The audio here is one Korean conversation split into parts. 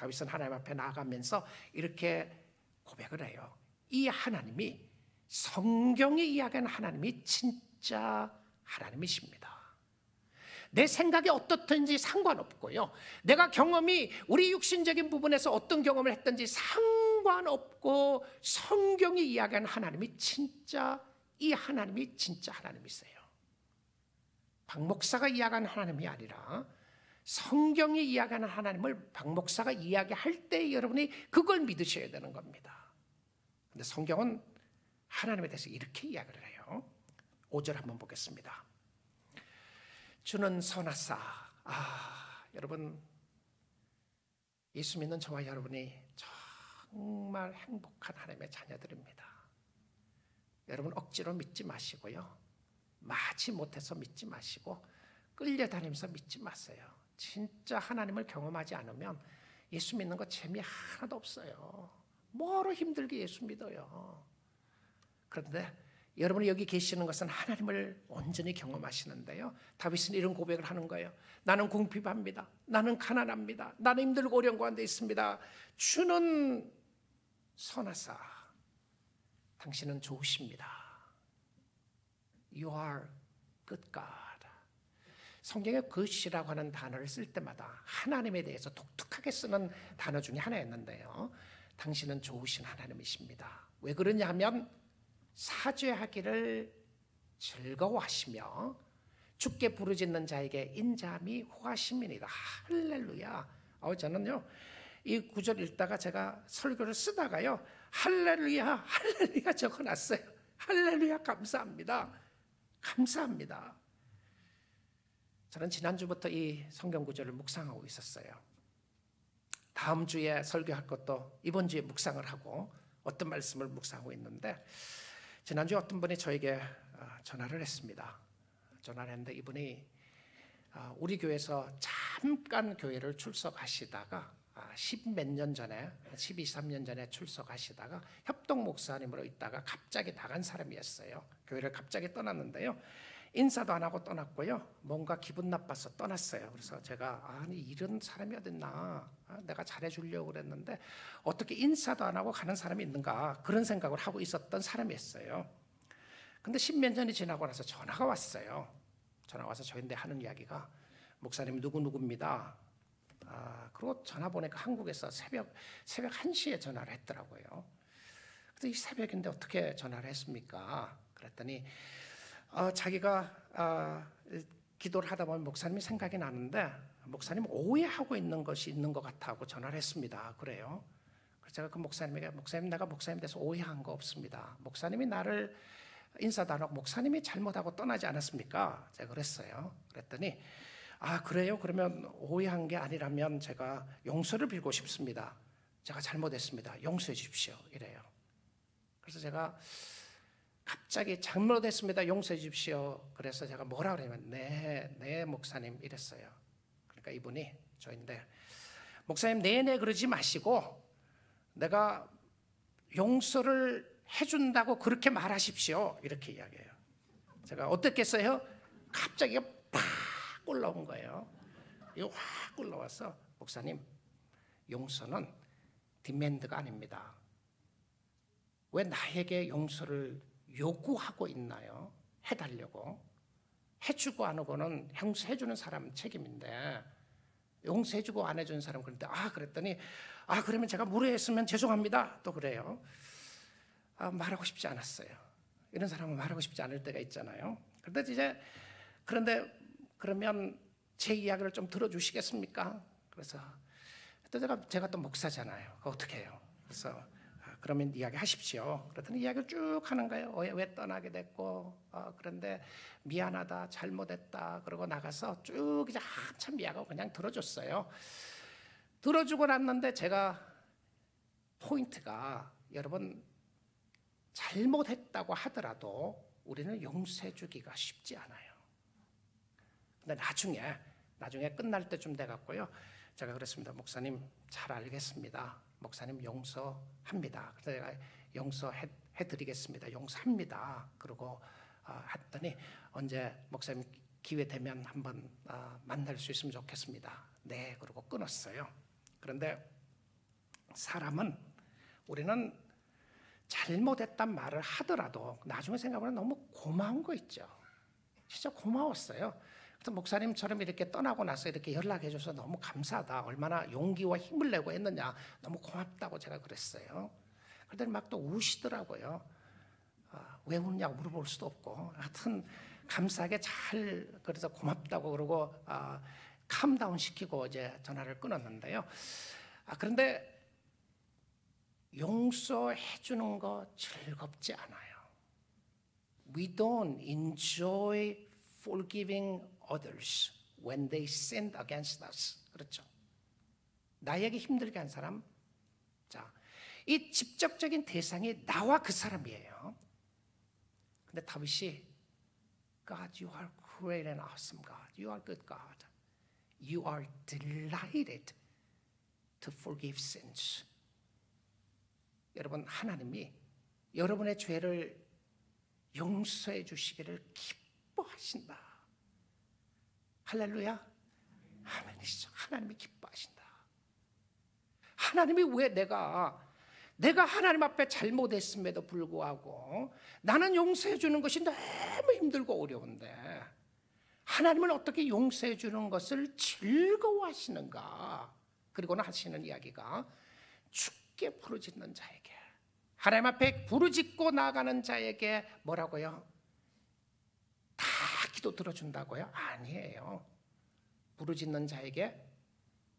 다윗은 하나님 앞에 나아가면서 이렇게 고백을 해요. 이 하나님이, 성경이 이야기하는 하나님이 진짜 하나님이십니다. 내 생각이 어떻든지 상관없고요, 내가 경험이 우리 육신적인 부분에서 어떤 경험을 했든지 상관없고, 성경이 이야기하는 하나님이 진짜, 이 하나님이 진짜 하나님이세요. 박 목사가 이야기하는 하나님이 아니라 성경이 이야기하는 하나님을 박 목사가 이야기할 때 여러분이 그걸 믿으셔야 되는 겁니다. 그런데 성경은 하나님에 대해서 이렇게 이야기를 해요. 5절 한번 보겠습니다. 주는 선하사. 여러분, 예수 믿는 저와 여러분이 정말 행복한 하나님의 자녀들입니다. 여러분, 억지로 믿지 마시고요, 마치 못해서 믿지 마시고, 끌려다니면서 믿지 마세요. 진짜 하나님을 경험하지 않으면 예수 믿는 거 재미 하나도 없어요. 뭐로 힘들게 예수 믿어요. 그런데 여러분이 여기 계시는 것은 하나님을 온전히 경험하시는데요, 다윗은 이런 고백을 하는 거예요. 나는 궁핍합니다. 나는 가난합니다. 나는 힘들고 어려운 가운데 있습니다. 주는 선하사. 당신은 좋으십니다. You are good God. 성경에 그것이라고 하는 단어를 쓸 때마다 하나님에 대해서 독특하게 쓰는 단어 중에 하나였는데요, 당신은 좋으신 하나님이십니다. 왜 그러냐 하면 사죄하기를 즐거워하시며 주께 부르짖는 자에게 인자함이 호하심이니이다. 할렐루야. 저는요, 이 구절 읽다가 제가 설교를 쓰다가요, 할렐루야 할렐루야 적어놨어요. 할렐루야, 감사합니다. 감사합니다. 저는 지난주부터 이 성경 구절을 묵상하고 있었어요. 다음 주에 설교할 것도 이번 주에 묵상을 하고 어떤 말씀을 묵상하고 있는데, 지난주에 어떤 분이 저에게 전화를 했습니다. 전화를 했는데 이분이 우리 교회에서 잠깐 교회를 출석하시다가 10몇 년 전에, 12, 13년 전에 출석하시다가 협동 목사님으로 있다가 갑자기 나간 사람이었어요. 교회를 갑자기 떠났는데요, 인사도 안 하고 떠났고요, 뭔가 기분 나빠서 떠났어요. 그래서 제가 아니 이런 사람이 어딨나, 내가 잘해주려고 그랬는데 어떻게 인사도 안 하고 가는 사람이 있는가, 그런 생각을 하고 있었던 사람이었어요. 근데 10몇 년이 지나고 나서 전화가 왔어요. 전화 와서 저희한테 하는 이야기가, 목사님 누구누구입니다. 그리고 전화 보니까 한국에서 새벽 1시에 전화를 했더라고요. 그래서 이 새벽인데 어떻게 전화를 했습니까? 그랬더니 자기가 기도를 하다 보면 목사님이 생각이 나는데 목사님 오해하고 있는 것이 있는 것 같다고 전화를 했습니다. 그래요. 그래서 제가 그 목사님에게, 목사님 내가 목사님 대해서 오해한 거 없습니다. 목사님이 나를 인사도 안 하고 목사님이 잘못하고 떠나지 않았습니까? 제가 그랬어요. 그랬더니 그래요? 그러면 오해한 게 아니라면 제가 용서를 빌고 싶습니다. 제가 잘못했습니다. 용서해 주십시오. 이래요. 그래서 제가 갑자기 잘못했습니다. 용서해 주십시오. 그래서 제가 뭐라 그러냐면 네 목사님 이랬어요. 그러니까 이분이 저인데, 목사님 네네 그러지 마시고 내가 용서를 해준다고 그렇게 말하십시오. 이렇게 이야기해요. 제가 어떻겠어요? 갑자기 팍 올라온 거예요. 이거 확 올라와서, 목사님 용서는 디맨드가 아닙니다. 왜 나에게 용서를 요구하고 있나요? 해달라고. 해주고 안 하고는 용서해주는 사람 책임인데, 용서해주고 안 해주는 사람, 그런데 그랬더니 그러면 제가 무례했으면 죄송합니다. 또 그래요. 말하고 싶지 않았어요. 이런 사람은 말하고 싶지 않을 때가 있잖아요. 그런데 그러면 제 이야기를 좀 들어주시겠습니까? 그래서 또 제가 또 목사잖아요. 어떻게 해요? 그래서 그러면 이야기 하십시오. 그랬더니 이야기를 쭉 하는 거예요. 왜 떠나게 됐고, 그런데 미안하다, 잘못했다, 그러고 나가서 쭉 이제 한참 이야기하고 그냥 들어줬어요. 들어주고 났는데 제가 포인트가, 여러분 잘못했다고 하더라도 우리는 용서해 주기가 쉽지 않아요. 근데 나중에 끝날 때쯤 돼갖고요, 제가 그랬습니다. 목사님 잘 알겠습니다. 목사님 용서합니다. 그래서 제가 용서해드리겠습니다. 용서합니다. 그러고 했더니 언제 목사님 기회 되면 한번 만날 수 있으면 좋겠습니다. 네, 그러고 끊었어요. 그런데 사람은 우리는 잘못했단 말을 하더라도 나중에 생각하면 너무 고마운 거 있죠. 진짜 고마웠어요. 그래서 목사님처럼 이렇게 떠나고 나서 이렇게 연락해줘서 너무 감사하다. 얼마나 용기와 힘을 내고 했느냐. 너무 고맙다고 제가 그랬어요. 그런데 막 또 우시더라고요. 왜 웃냐고 물어볼 수도 없고. 하여튼 감사하게 잘 그래서 고맙다고 그러고 캄다운 시키고 이제 전화를 끊었는데요. 그런데 용서해 주는 거 즐겁지 않아요. We don't enjoy forgiving others when they sinned against us. 그렇죠. 나에게 힘들게 한 사람. 자, 이 직접적인 대상이 나와 그 사람이에요. 근데 다윗이 God, you are great and awesome God. You are good God. You are delighted to forgive sins. 여러분, 하나님이 여러분의 죄를 용서해 주시기를 기뻐하신다. 할렐루야. 아멘이시죠. 하나님이 기뻐하신다. 하나님이 왜 내가 하나님 앞에 잘못했음에도 불구하고 나는 용서해 주는 것이 너무 힘들고 어려운데 하나님은 어떻게 용서해 주는 것을 즐거워하시는가? 그리고는 하시는 이야기가 주께 부르짖는 자에게, 하나님 앞에 부르짖고 나가는 자에게 뭐라고요? 다 기도 들어준다고요? 아니에요. 부르짖는 자에게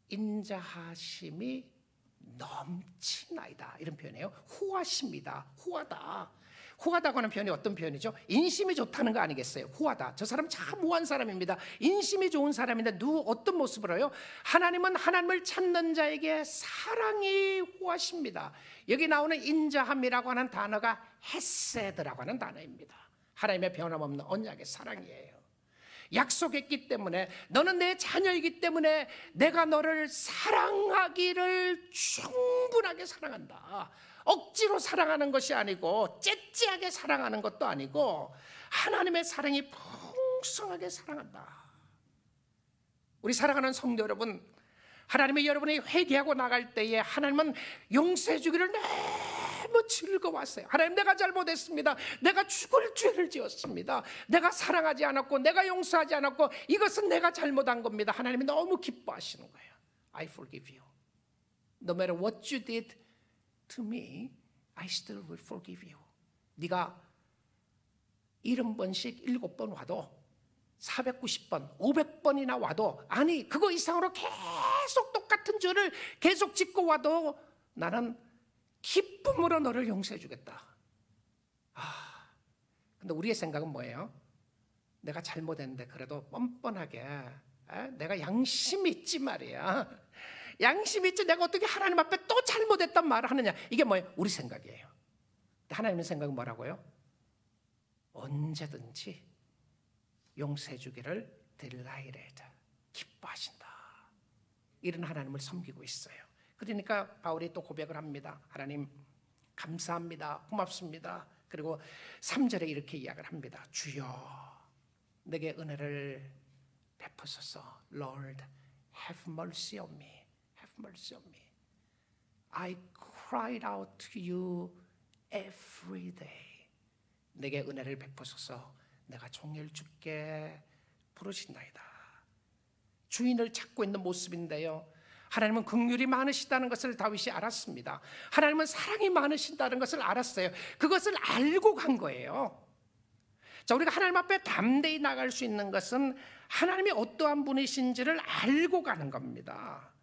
인자하심이 넘치나이다. 이런 표현이에요. 후하십니다. 후하다. 후하다고 하는 표현이 어떤 표현이죠? 인심이 좋다는 거 아니겠어요? 후하다. 저 사람 참 후한 사람입니다. 인심이 좋은 사람인데 어떤 모습을 해요? 하나님은 하나님을 찾는 자에게 사랑이 후하십니다. 여기 나오는 인자함이라고 하는 단어가 헤세드라고 하는 단어입니다. 하나님의 변함없는 언약의 사랑이에요. 약속했기 때문에, 너는 내 자녀이기 때문에 내가 너를 사랑하기를 충분하게 사랑한다. 억지로 사랑하는 것이 아니고 째째하게 사랑하는 것도 아니고 하나님의 사랑이 풍성하게 사랑한다. 우리 사랑하는 성도 여러분, 하나님이 여러분이 회개하고 나갈 때에 하나님은 용서해 주기를 너무 즐거워하세요. 하나님, 내가 잘못했습니다. 내가 죽을 죄를 지었습니다. 내가 사랑하지 않았고 내가 용서하지 않았고 이것은 내가 잘못한 겁니다. 하나님이 너무 기뻐하시는 거예요. I forgive you. No matter what you did to me, I still will forgive you. 네가 70번씩 7번 와도 490번, 500번이나 와도, 아니 그거 이상으로 계속 똑같은 죄를 계속 짓고 와도 나는 기쁨으로 너를 용서해 주겠다. 근데 우리의 생각은 뭐예요? 내가 잘못했는데 그래도 뻔뻔하게 내가 양심이 있지 말이야. 양심이 있지, 내가 어떻게 하나님 앞에 또 잘못했단 말을 하느냐. 이게 뭐예요? 우리 생각이에요. 하나님의 생각은 뭐라고요? 언제든지 용서해 주기를 delighted, 기뻐하신다. 이런 하나님을 섬기고 있어요. 그러니까 바울이 또 고백을 합니다. 하나님 감사합니다. 고맙습니다. 그리고 3절에 이렇게 이야기를 합니다. 주여 내게 은혜를 베푸소서. Lord, have mercy on me. Have mercy on me. I cried out to you every day. 내게 은혜를 베푸소서. 내가 종일 주께 부르신다이다. 주인을 찾고 있는 모습인데요, 하나님은 긍휼이 많으시다는 것을 다윗이 알았습니다. 하나님은 사랑이 많으신다는 것을 알았어요. 그것을 알고 간 거예요. 자, 우리가 하나님 앞에 담대히 나갈 수 있는 것은 하나님이 어떠한 분이신지를 알고 가는 겁니다.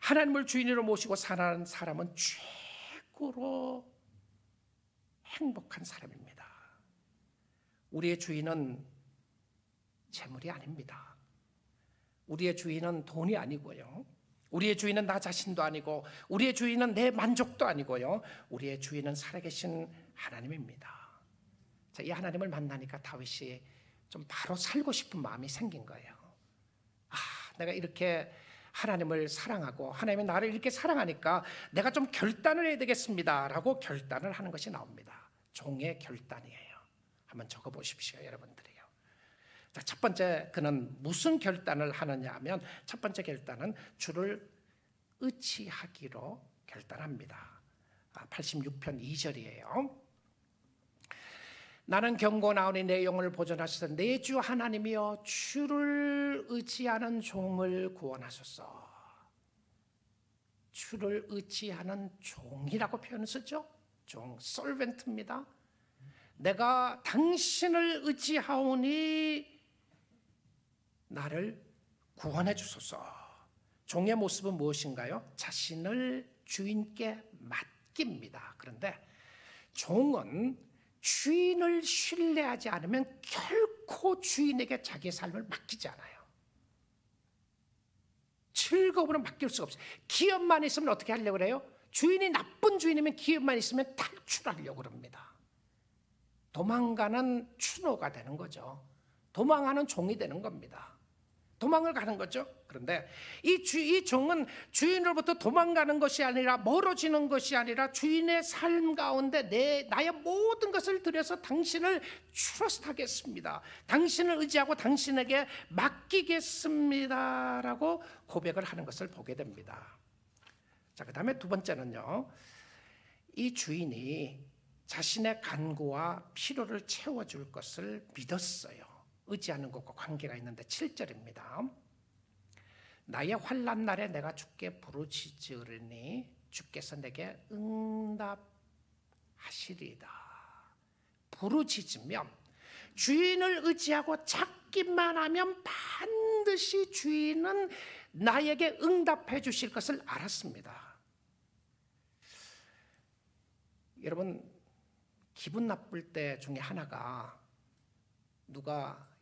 하나님을 주인으로 모시고 사는 사람은 최고로 행복한 사람입니다. 우리의 주인은 재물이 아닙니다. 우리의 주인은 돈이 아니고요, 우리의 주인은 나 자신도 아니고, 우리의 주인은 내 만족도 아니고요, 우리의 주인은 살아계신 하나님입니다. 자, 이 하나님을 만나니까 다윗이 좀 바로 살고 싶은 마음이 생긴 거예요. 내가 이렇게 하나님을 사랑하고 하나님이 나를 이렇게 사랑하니까 내가 좀 결단을 해야 되겠습니다 라고 결단을 하는 것이 나옵니다. 종의 결단이에요. 한번 적어보십시오, 여러분들이요. 자, 첫 번째, 그는 무슨 결단을 하느냐 하면, 첫 번째 결단은 주를 의지하기로 결단합니다. 86편 2절이에요. 나는 경고나오니 내 영혼을 보존하소서. 내 주 하나님이여 주를 의지하는 종을 구원하소서. 주를 의지하는 종이라고 표현을 쓰죠. 종, servant입니다. 내가 당신을 의지하오니 나를 구원해 주소서. 종의 모습은 무엇인가요? 자신을 주인께 맡깁니다. 그런데 종은 주인을 신뢰하지 않으면 결코 주인에게 자기의 삶을 맡기지 않아요. 즐거움으로 맡길 수가 없어요. 기업만 있으면 어떻게 하려고 그래요? 주인이 나쁜 주인이면 기업만 있으면 탈출하려고 그럽니다. 도망가는 추노가 되는 거죠. 도망하는 종이 되는 겁니다. 도망을 가는 거죠. 그런데 이 종은 주인으로부터 도망가는 것이 아니라 멀어지는 것이 아니라 주인의 삶 가운데 나의 모든 것을 들여서 당신을 트러스트하겠습니다. 당신을 의지하고 당신에게 맡기겠습니다라고 고백을 하는 것을 보게 됩니다. 자, 그 다음에 두 번째는요, 이 주인이 자신의 간구와 필요를 채워줄 것을 믿었어요. 의지하는 것과 관계가 있는데 7절입니다. 나의 환난 날에 내가 주께 부르짖으리니 주께서 내게 응답하시리이다. 부르짖으면, 주인을 의지하고 찾기만 하면 반드시 주인은 나에게 응답해 주실 것을 알았습니다. 여러분, 기분 나쁠 때 중에 하나가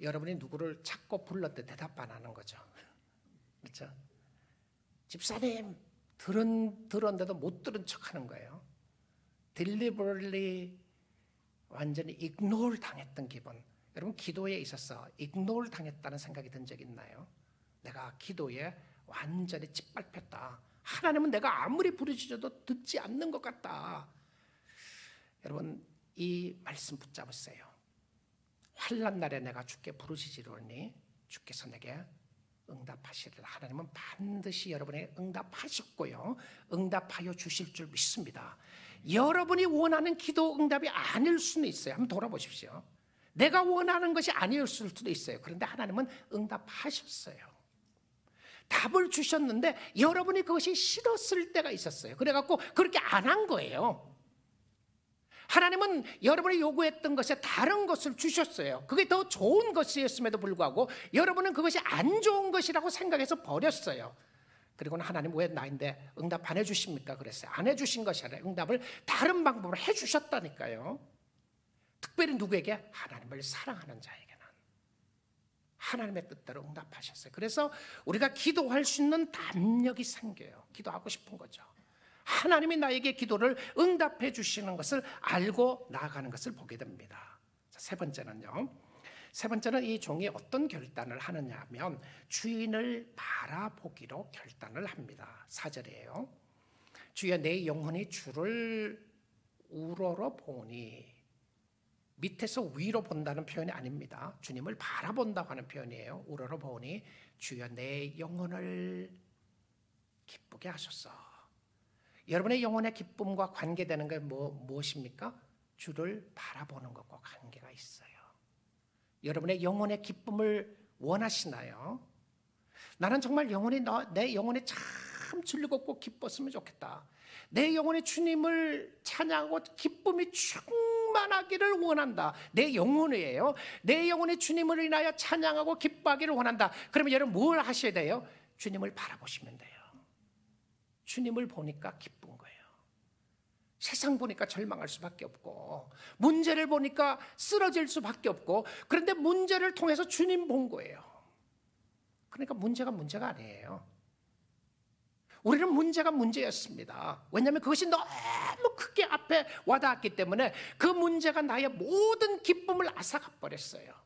여러분이 누구를 찾고 불렀대 대답 안 하는 거죠. 그렇죠? 집사님 들었는데도 못 들은 척 하는 거예요. deliberately 완전히 ignore 당했던 기분. 여러분, 기도에 있어서 ignore 당했다는 생각이 든 적 있나요? 내가 기도에 완전히 짓밟혔다. 하나님은 내가 아무리 부르짖어도 듣지 않는 것 같다. 여러분, 이 말씀 붙잡으세요. 환난 날에 내가 주께 부르짖으리니 주께서 내게 응답하시리라. 하나님은 반드시 여러분에게 응답하셨고요, 응답하여 주실 줄 믿습니다. 여러분이 원하는 기도 응답이 아닐 수는 있어요. 한번 돌아보십시오. 내가 원하는 것이 아니었을 수도 있어요. 그런데 하나님은 응답하셨어요. 답을 주셨는데 여러분이 그것이 싫었을 때가 있었어요. 그래갖고 그렇게 안 한 거예요. 하나님은 여러분이 요구했던 것에 다른 것을 주셨어요. 그게 더 좋은 것이었음에도 불구하고 여러분은 그것이 안 좋은 것이라고 생각해서 버렸어요. 그리고는 하나님 왜 나인데 응답 안 해주십니까? 그랬어요. 안 해주신 것이 아니라 응답을 다른 방법으로 해주셨다니까요. 특별히 누구에게? 하나님을 사랑하는 자에게는 하나님의 뜻대로 응답하셨어요. 그래서 우리가 기도할 수 있는 담력이 생겨요. 기도하고 싶은 거죠. 하나님이 나에게 기도를 응답해 주시는 것을 알고 나아가는 것을 보게 됩니다. 자, 세 번째는요. 세 번째는 이 종이 어떤 결단을 하느냐 하면 주인을 바라보기로 결단을 합니다. 4절이에요. 주여 내 영혼이 주를 우러러 보니, 밑에서 위로 본다는 표현이 아닙니다. 주님을 바라본다고 하는 표현이에요. 우러러 보니 주여 내 영혼을 기쁘게 하소서. 여러분의 영혼의 기쁨과 관계되는 게 무엇입니까? 주를 바라보는 것과 관계가 있어요. 여러분의 영혼의 기쁨을 원하시나요? 나는 정말 내 영혼이 참 즐겁고 기뻤으면 좋겠다. 내 영혼이 주님을 찬양하고 기쁨이 충만하기를 원한다. 내 영혼이에요. 내 영혼이 주님을 인하여 찬양하고 기뻐하기를 원한다. 그러면 여러분 뭘 하셔야 돼요? 주님을 바라보시면 돼요. 주님을 보니까 기쁜 거예요. 세상 보니까 절망할 수밖에 없고, 문제를 보니까 쓰러질 수밖에 없고, 그런데 문제를 통해서 주님 본 거예요. 그러니까 문제가 아니에요. 우리는 문제가 문제였습니다. 왜냐하면 그것이 너무 크게 앞에 와닿았기 때문에 그 문제가 나의 모든 기쁨을 앗아가 버렸어요.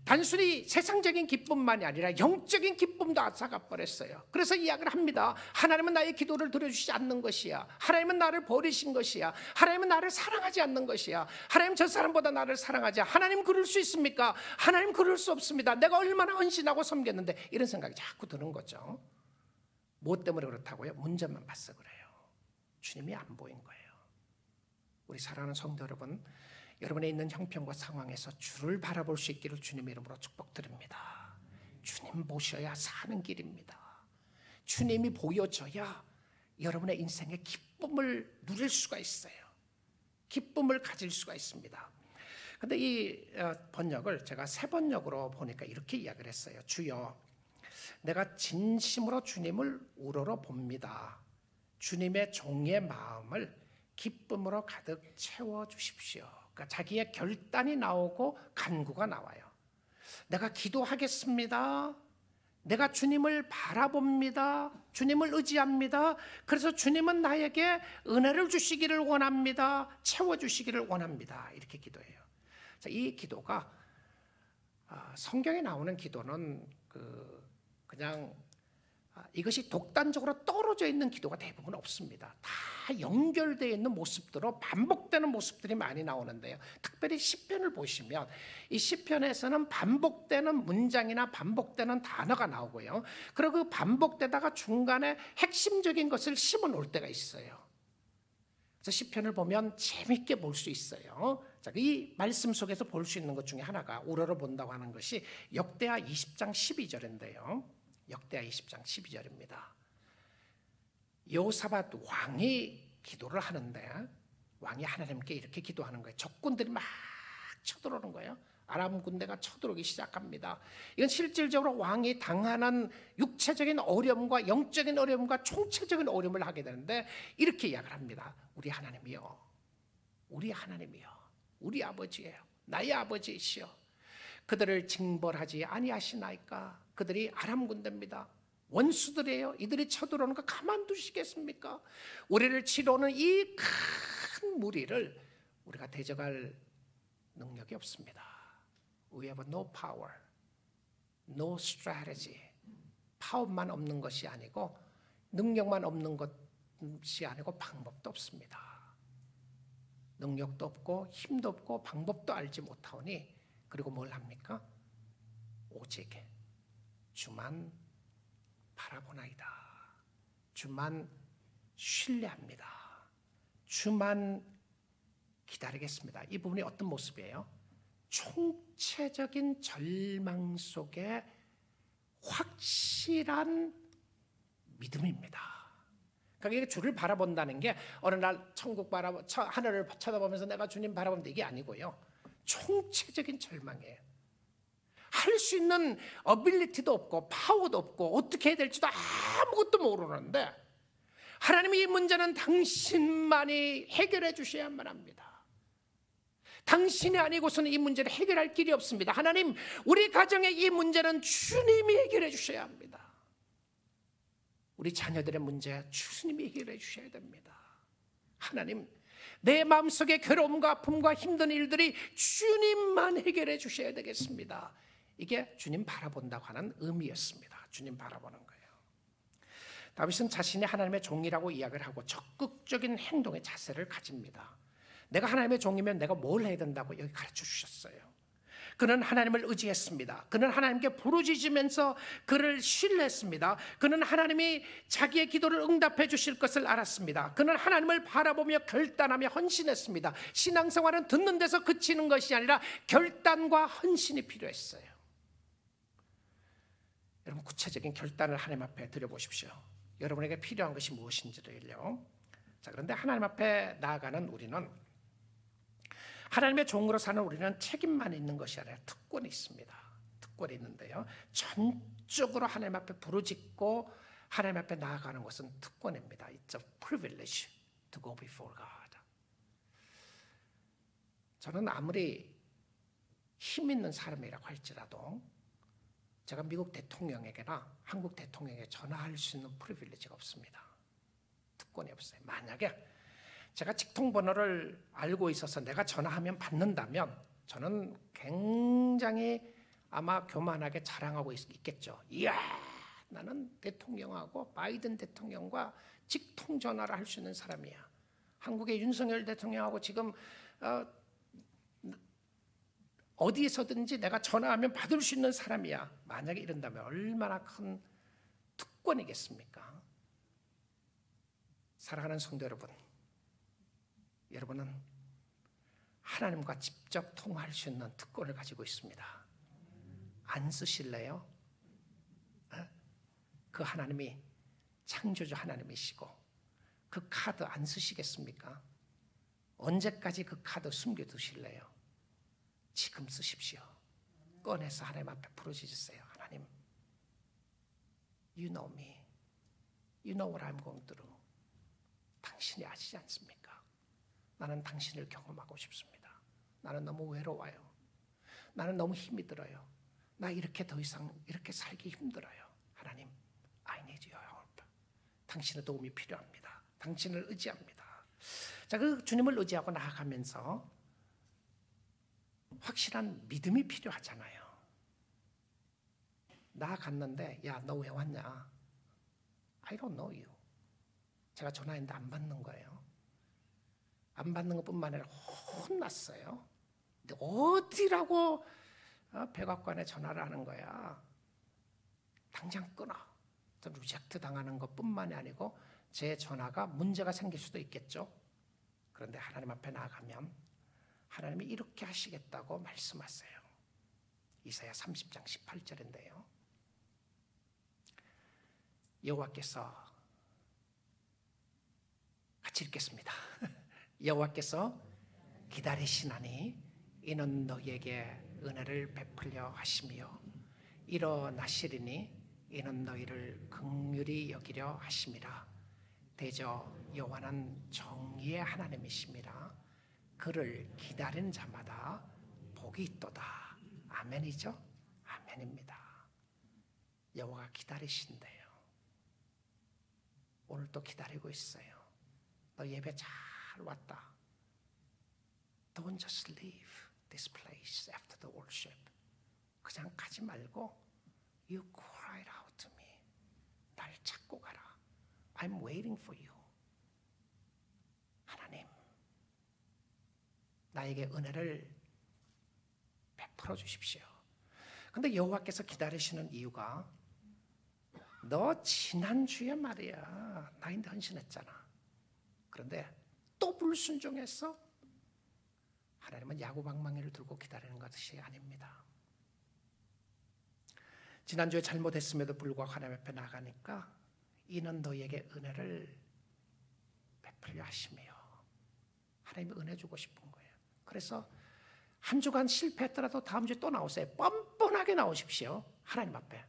단순히 세상적인 기쁨만이 아니라 영적인 기쁨도 앗아가 버렸어요. 그래서 이야기를 합니다. 하나님은 나의 기도를 들어주시지 않는 것이야. 하나님은 나를 버리신 것이야. 하나님은 나를 사랑하지 않는 것이야. 하나님 저 사람보다 나를 사랑하지. 하나님 그럴 수 있습니까? 하나님 그럴 수 없습니다. 내가 얼마나 헌신하고 섬겼는데, 이런 생각이 자꾸 드는 거죠. 무엇 때문에 그렇다고요? 문제만 봐서 그래요. 주님이 안 보인 거예요. 우리 사랑하는 성도 여러분, 여러분의 있는 형편과 상황에서 주를 바라볼 수 있기를 주님의 이름으로 축복드립니다. 주님 보셔야 사는 길입니다. 주님이 보여져야 여러분의 인생의 기쁨을 누릴 수가 있어요. 기쁨을 가질 수가 있습니다. 그런데 이 번역을 제가 새 번역으로 보니까 이렇게 이야기를 했어요. 주여, 내가 진심으로 주님을 우러러 봅니다. 주님의 종의 마음을 기쁨으로 가득 채워주십시오. 그러니까 자기의 결단이 나오고 간구가 나와요. 내가 기도하겠습니다. 내가 주님을 바라봅니다. 주님을 의지합니다. 그래서 주님은 나에게 은혜를 주시기를 원합니다. 채워주시기를 원합니다. 이렇게 기도해요. 이 기도가 성경에 나오는 기도는 그냥 이것이 독단적으로 떨어져 있는 기도가 대부분 없습니다. 다 연결되어 있는 모습들로 반복되는 모습들이 많이 나오는데요. 특별히 시편을 보시면 이 시편에서는 반복되는 문장이나 반복되는 단어가 나오고요. 그리고 그 반복되다가 중간에 핵심적인 것을 심어 놓을 때가 있어요. 그래서 시편을 보면 재밌게 볼 수 있어요. 자, 이 말씀 속에서 볼 수 있는 것 중에 하나가 우러러 본다고 하는 것이 역대하 20장 12절인데요. 역대하 20장 12절입니다. 여호사밧 왕이 기도를 하는데 왕이 하나님께 이렇게 기도하는 거예요. 적군들이 막 쳐들어오는 거예요. 아람 군대가 쳐들어오기 시작합니다. 이건 실질적으로 왕이 당하는 육체적인 어려움과 영적인 어려움과 총체적인 어려움을 하게 되는데 이렇게 이야기를 합니다. 우리 하나님이요, 우리 하나님이요, 우리 아버지예요. 나의 아버지이시여, 그들을 징벌하지 아니하시나이까. 그들이 아람 군대입니다. 원수들이에요. 이들이 쳐들어오는 거 가만두시겠습니까? 우리를 치러오는 이 큰 무리를 우리가 대적할 능력이 없습니다. We have no power, no strategy. 파워만 없는 것이 아니고 능력만 없는 것이 아니고 방법도 없습니다. 능력도 없고 힘도 없고 방법도 알지 못하오니 그리고 뭘 합니까? 오직 주만 바라보나이다. 주만 신뢰합니다. 주만 기다리겠습니다. 이 부분이 어떤 모습이에요? 총체적인 절망 속에 확실한 믿음입니다. 그러니까 주를 바라본다는 게 어느 날 천국 하늘을 쳐다보면서 내가 주님 바라본다 이게 아니고요. 총체적인 절망이에요. 할 수 있는 어빌리티도 없고 파워도 없고 어떻게 해야 될지도 아무것도 모르는데 하나님이 이 문제는 당신만이 해결해 주셔야만 합니다. 당신이 아니고서는 이 문제를 해결할 길이 없습니다. 하나님, 우리 가정의 이 문제는 주님이 해결해 주셔야 합니다. 우리 자녀들의 문제 주님이 해결해 주셔야 됩니다. 하나님, 내 마음속의 괴로움과 아픔과 힘든 일들이 주님만 해결해 주셔야 되겠습니다. 이게 주님 바라본다고 하는 의미였습니다. 주님 바라보는 거예요. 다윗은 자신이 하나님의 종이라고 이야기를 하고 적극적인 행동의 자세를 가집니다. 내가 하나님의 종이면 내가 뭘 해야 된다고 여기 가르쳐 주셨어요. 그는 하나님을 의지했습니다. 그는 하나님께 부르짖으면서 그를 신뢰했습니다. 그는 하나님이 자기의 기도를 응답해 주실 것을 알았습니다. 그는 하나님을 바라보며 결단하며 헌신했습니다. 신앙생활은 듣는 데서 그치는 것이 아니라 결단과 헌신이 필요했어요. 여러분, 구체적인 결단을 하나님 앞에 드려보십시오. 여러분에게 필요한 것이 무엇인지를요. 자, 그런데 하나님 앞에 나아가는 우리는, 하나님의 종으로 사는 우리는 책임만 있는 것이 아니라 특권이 있습니다. 특권이 있는데요, 전적으로 하나님 앞에 부르짖고 하나님 앞에 나아가는 것은 특권입니다. It's a privilege to go before God. 저는 아무리 힘 있는 사람이라고 할지라도 제가 미국 대통령에게나 한국 대통령에게 전화할 수 있는 프리빌리지가 없습니다. 특권이 없어요. 만약에 제가 직통번호를 알고 있어서 내가 전화하면 받는다면 저는 굉장히 아마 교만하게 자랑하고 있겠죠. 이야, 나는 대통령하고 바이든 대통령과 직통 전화를 할 수 있는 사람이야. 한국의 윤석열 대통령하고 지금 어디에서든지 내가 전화하면 받을 수 있는 사람이야. 만약에 이런다면 얼마나 큰 특권이겠습니까? 사랑하는 성도 여러분, 여러분은 하나님과 직접 통화할 수 있는 특권을 가지고 있습니다. 안 쓰실래요? 그 하나님이 창조주 하나님이시고 그 카드 안 쓰시겠습니까? 언제까지 그 카드 숨겨두실래요? 지금 쓰십시오. 꺼내서 하나님 앞에 부르짖으세요. 하나님, You know me. You know what I'm going through. 당신이 아시지 않습니까? 나는 당신을 경험하고 싶습니다. 나는 너무 외로워요. 나는 너무 힘이 들어요. 나 이렇게 더 이상 이렇게 살기 힘들어요. 하나님, I need your help. 당신의 도움이 필요합니다. 당신을 의지합니다. 자, 그 주님을 의지하고 나아가면서 확실한 믿음이 필요하잖아요. 나아갔는데, 야, 너 왜 왔냐? I don't know you. 제가 전화했는데 안 받는 거예요. 안 받는 것뿐만 아니라 혼났어요. 근데 어디라고 백악관에 전화를 하는 거야. 당장 끊어. 리젝트 당하는 것뿐만이 아니고 제 전화가 문제가 생길 수도 있겠죠. 그런데 하나님 앞에 나아가면 하나님이 이렇게 하시겠다고 말씀하세요. 이사야 30장 18절인데요. 여호와께서, 같이 읽겠습니다. 여호와께서 기다리시나니 이는 너희에게 은혜를 베풀려 하시며 일어나시리니 이는 너희를 긍휼히 여기려 하심이라. 대저 여호와는 정의의 하나님이심이라. 그를 기다리는 자마다 복이 있도다. 아멘이죠? 아멘입니다. 여호와가 기다리신대요. 오늘 또 기다리고 있어요. 너 예배 잘 왔다. Don't just leave this place after the worship. 그냥 가지 말고 You cried out to me. 날 찾고 가라. I'm waiting for you. 하나님, 나에게 은혜를 베풀어 주십시오. 근데 여호와께서 기다리시는 이유가 너 지난주에 말이야 나인데 헌신했잖아. 그런데 또 불순종했어? 하나님은 야구방망이를 들고 기다리는 것이 아닙니다. 지난주에 잘못했음에도 불구하고 하나님 앞에 나가니까 이는 너희에게 은혜를 베풀려 하시며 하나님이 은혜 주고 싶은 거예요. 그래서 한 주간 실패했더라도 다음 주에 또 나오세요. 뻔뻔하게 나오십시오. 하나님 앞에.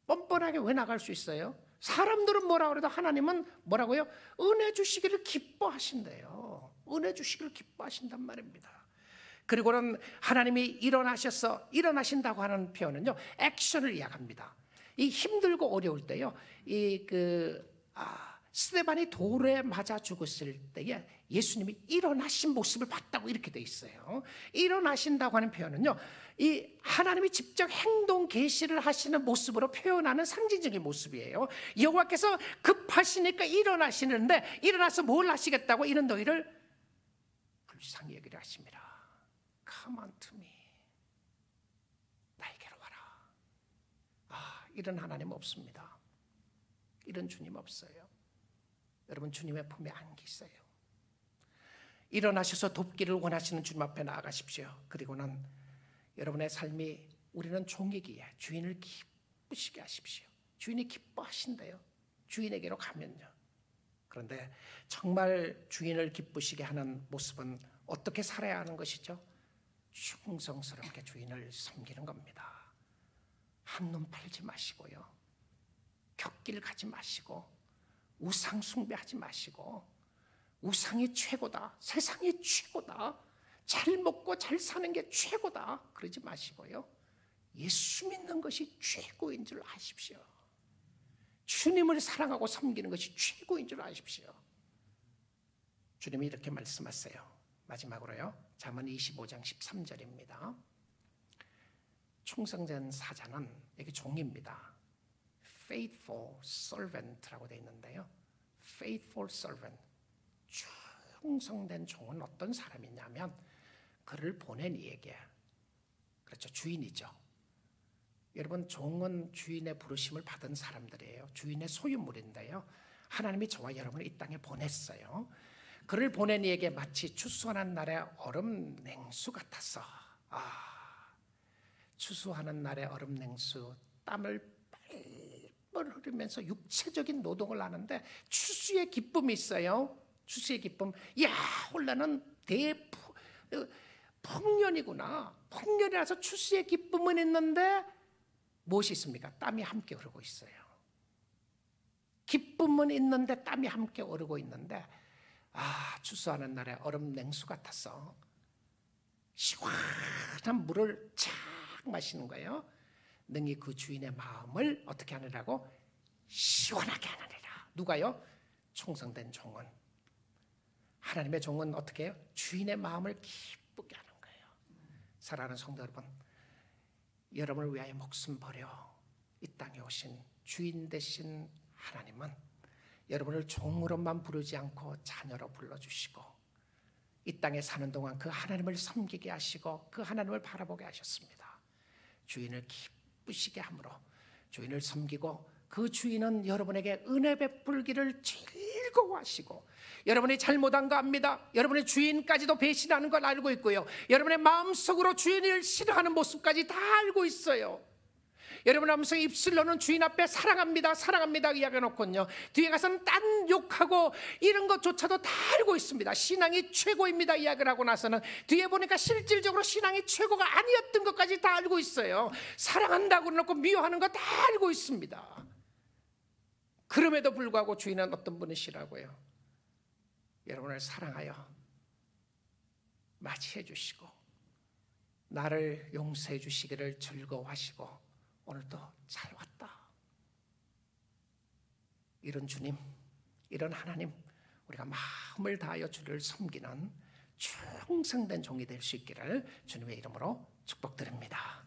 뻔뻔하게 왜 나갈 수 있어요? 사람들은 뭐라 그래도 하나님은 뭐라고요? 은혜 주시기를 기뻐하신대요. 은혜 주시기를 기뻐하신단 말입니다. 그리고는 하나님이 일어나신다고 하는 표현은요, 액션을 이야기합니다. 이 힘들고 어려울 때요, 스데반이 돌에 맞아 죽었을 때에 예수님이 일어나신 모습을 봤다고 이렇게 돼 있어요. 일어나신다고 하는 표현은요, 이 하나님이 직접 행동 계시를 하시는 모습으로 표현하는 상징적인 모습이에요. 여호와께서 급하시니까 일어나시는데 일어나서 뭘 하시겠다고? 이는 너희를 불쌍히 여기려 하심이라. Come unto me. 나에게로 와라. 이런 하나님 없습니다. 이런 주님 없어요. 여러분 주님의 품에 안기세요. 일어나셔서 돕기를 원하시는 주님 앞에 나아가십시오. 그리고는 여러분의 삶이, 우리는 종이기에 주인을 기쁘시게 하십시오. 주인이 기뻐하신대요. 주인에게로 가면요. 그런데 정말 주인을 기쁘시게 하는 모습은 어떻게 살아야 하는 것이죠? 충성스럽게 주인을 섬기는 겁니다. 한눈 팔지 마시고요, 격길 가지 마시고, 우상 숭배하지 마시고, 우상이 최고다, 세상이 최고다, 잘 먹고 잘 사는 게 최고다 그러지 마시고요, 예수 믿는 것이 최고인 줄 아십시오. 주님을 사랑하고 섬기는 것이 최고인 줄 아십시오. 주님이 이렇게 말씀하세요. 마지막으로요, 잠언 25장 13절입니다. 충성된 사자는, 여기 종입니다. faithful servant라고 되어 있는데요, faithful servant, 충성된 종은 어떤 사람이냐면 그를 보낸 이에게, 그렇죠, 주인이죠. 여러분, 종은 주인의 부르심을 받은 사람들이에요. 주인의 소유물인데요, 하나님이 저와 여러분을 이 땅에 보냈어요. 그를 보낸 이에게 마치 추수하는 날의 얼음 냉수 같았어. 추수하는 날의 얼음 냉수, 땀을 뻘뻘 흐르면서 육체적인 노동을 하는데 추수의 기쁨이 있어요. 추수의 기쁨. 야, 올해는 풍년이구나. 풍년이라서 추수의 기쁨은 있는데 무엇이 있습니까? 땀이 함께 흐르고 있어요. 기쁨은 있는데 땀이 함께 흐르고 있는데 추수하는 날에 얼음 냉수 같았어. 시원한 물을 착 마시는 거예요. 능히 그 주인의 마음을 어떻게 하느라고? 시원하게 하느니라. 누가요? 충성된 종은. 하나님의 종은 어떻게 해요? 주인의 마음을 기쁘게 하는 거예요. 사랑하는 성도 여러분, 여러분을 위하여 목숨 버려 이 땅에 오신 주인 되신 하나님은 여러분을 종으로만 부르지 않고 자녀로 불러주시고 이 땅에 사는 동안 그 하나님을 섬기게 하시고 그 하나님을 바라보게 하셨습니다. 주인을 기쁘시게 함으로 주인을 섬기고 그 주인은 여러분에게 은혜 베풀기를 즐거워하시고 여러분이 잘못한 거 압니다. 여러분의 주인까지도 배신하는 걸 알고 있고요. 여러분의 마음속으로 주인을 싫어하는 모습까지 다 알고 있어요. 여러분 마음속에 입술로는 주인 앞에 사랑합니다 사랑합니다 이야기해놓고요 뒤에 가서는 딴 욕하고 이런 것조차도 다 알고 있습니다. 신앙이 최고입니다 이야기를 하고 나서는 뒤에 보니까 실질적으로 신앙이 최고가 아니었던 것까지 다 알고 있어요. 사랑한다고 그러놓고 미워하는 거 다 알고 있습니다. 그럼에도 불구하고 주인은 어떤 분이시라고요? 여러분을 사랑하여 맞이해 주시고 나를 용서해 주시기를 즐거워하시고 오늘도 잘 왔다. 이런 주님, 이런 하나님, 우리가 마음을 다하여 주를 섬기는 충성된 종이 될 수 있기를 주님의 이름으로 축복드립니다.